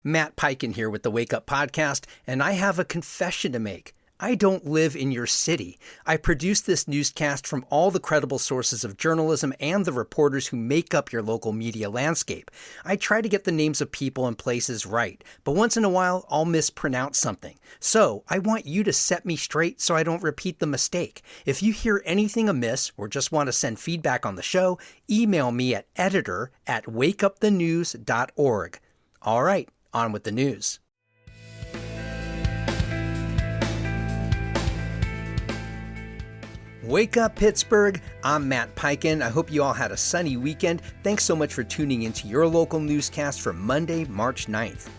Matt Peiken here with the Wake Up Podcast, and I have a confession to make. I don't live in your city. I produce this newscast from all the credible sources of journalism and the reporters who make up your local media landscape. I try to get the names of people and places right, but once in a while I'll mispronounce something. So I want you to set me straight so I don't repeat the mistake. If you hear anything amiss or just want to send feedback on the show, email me at editor@wakeupthenews.org. All right, on with the news. Wake up, Pittsburgh. I'm Matt Peiken. I hope you all had a sunny weekend. Thanks so much for tuning into your local newscast for Monday, March 9th.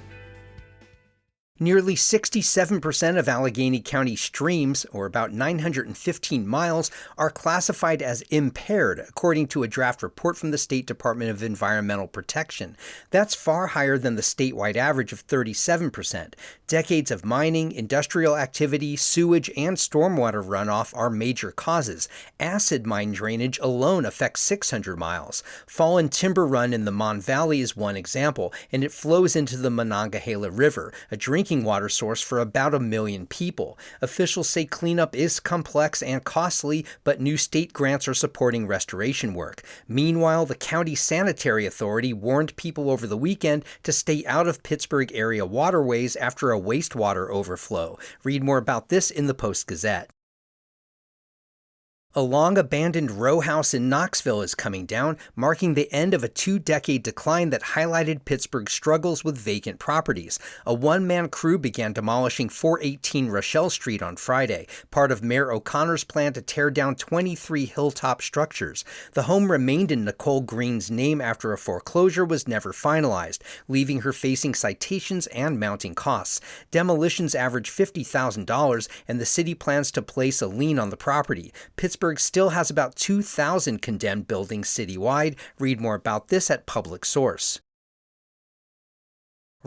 Nearly 67% of Allegheny County streams, or about 915 miles, are classified as impaired, according to a draft report from the State Department of Environmental Protection. That's far higher than the statewide average of 37%. Decades of mining, industrial activity, sewage, and stormwater runoff are major causes. Acid mine drainage alone affects 600 miles. Fallen timber run in the Mon Valley is one example, and it flows into the Monongahela River, a drinking water source for about 1 million people. Officials say cleanup is complex and costly, but new state grants are supporting restoration work. Meanwhile, the county sanitary authority warned people over the weekend to stay out of Pittsburgh area waterways after a wastewater overflow. Read more about this in the Post-Gazette. A long-abandoned row house in Knoxville is coming down, marking the end of a 2-decade decline that highlighted Pittsburgh's struggles with vacant properties. A one-man crew began demolishing 418 Rochelle Street on Friday, part of Mayor O'Connor's plan to tear down 23 hilltop structures. The home remained in Nicole Green's name after a foreclosure was never finalized, leaving her facing citations and mounting costs. Demolitions average $50,000, and the city plans to place a lien on the property. Pittsburgh still has about 2,000 condemned buildings citywide. Read more about this at Public Source.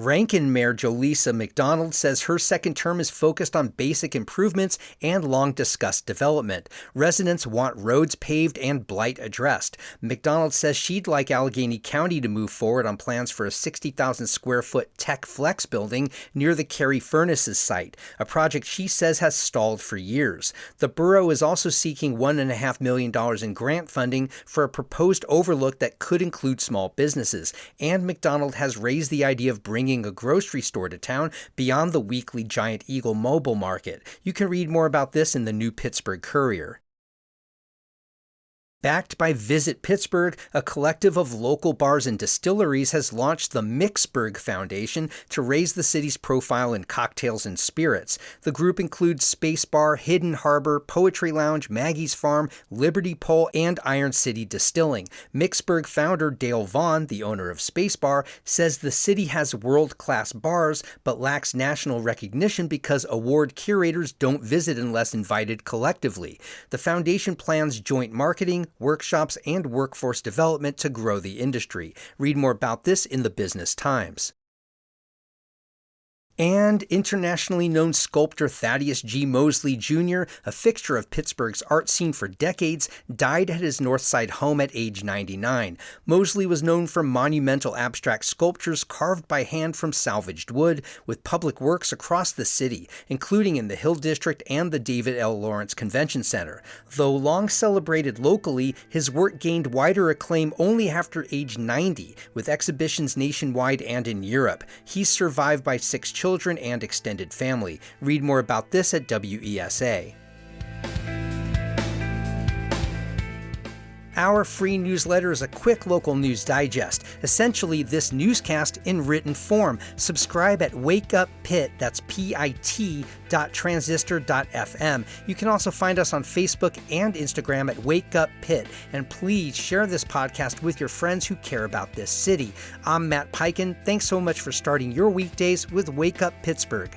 Rankin Mayor Jolisa McDonald says her second term is focused on basic improvements and long-discussed development. Residents want roads paved and blight addressed. McDonald says she'd like Allegheny County to move forward on plans for a 60,000-square-foot Tech Flex building near the Carey Furnaces site, a project she says has stalled for years. The borough is also seeking $1.5 million in grant funding for a proposed overlook that could include small businesses, and McDonald has raised the idea of bringing a grocery store to town beyond the weekly Giant Eagle mobile market. You can read more about this in the New Pittsburgh Courier. Backed by Visit Pittsburgh, a collective of local bars and distilleries has launched the Mixburgh Foundation to raise the city's profile in cocktails and spirits. The group includes Space Bar, Hidden Harbor, Poetry Lounge, Maggie's Farm, Liberty Pole, and Iron City Distilling. Mixburgh founder Dale Vaughn, the owner of Space Bar, says the city has world-class bars but lacks national recognition because award curators don't visit unless invited collectively. The foundation plans joint marketing, workshops, and workforce development to grow the industry. Read more about this in the Business Times. And internationally known sculptor Thaddeus G. Mosley Jr., a fixture of Pittsburgh's art scene for decades, died at his Northside home at age 99. Mosley was known for monumental abstract sculptures carved by hand from salvaged wood, with public works across the city, including in the Hill District and the David L. Lawrence Convention Center. Though long celebrated locally, his work gained wider acclaim only after age 90, with exhibitions nationwide and in Europe. He's survived by 6 children and extended family. Read more about this at WESA. Our free newsletter is a quick local news digest, essentially this newscast in written form. Subscribe at wakeuppit, that's PIT.transistor.fm. You can also find us on Facebook and Instagram at Wake Up Pitt, and please share this podcast with your friends who care about this city. I'm Matt Peiken. Thanks so much for starting your weekdays with Wake Up Pittsburgh.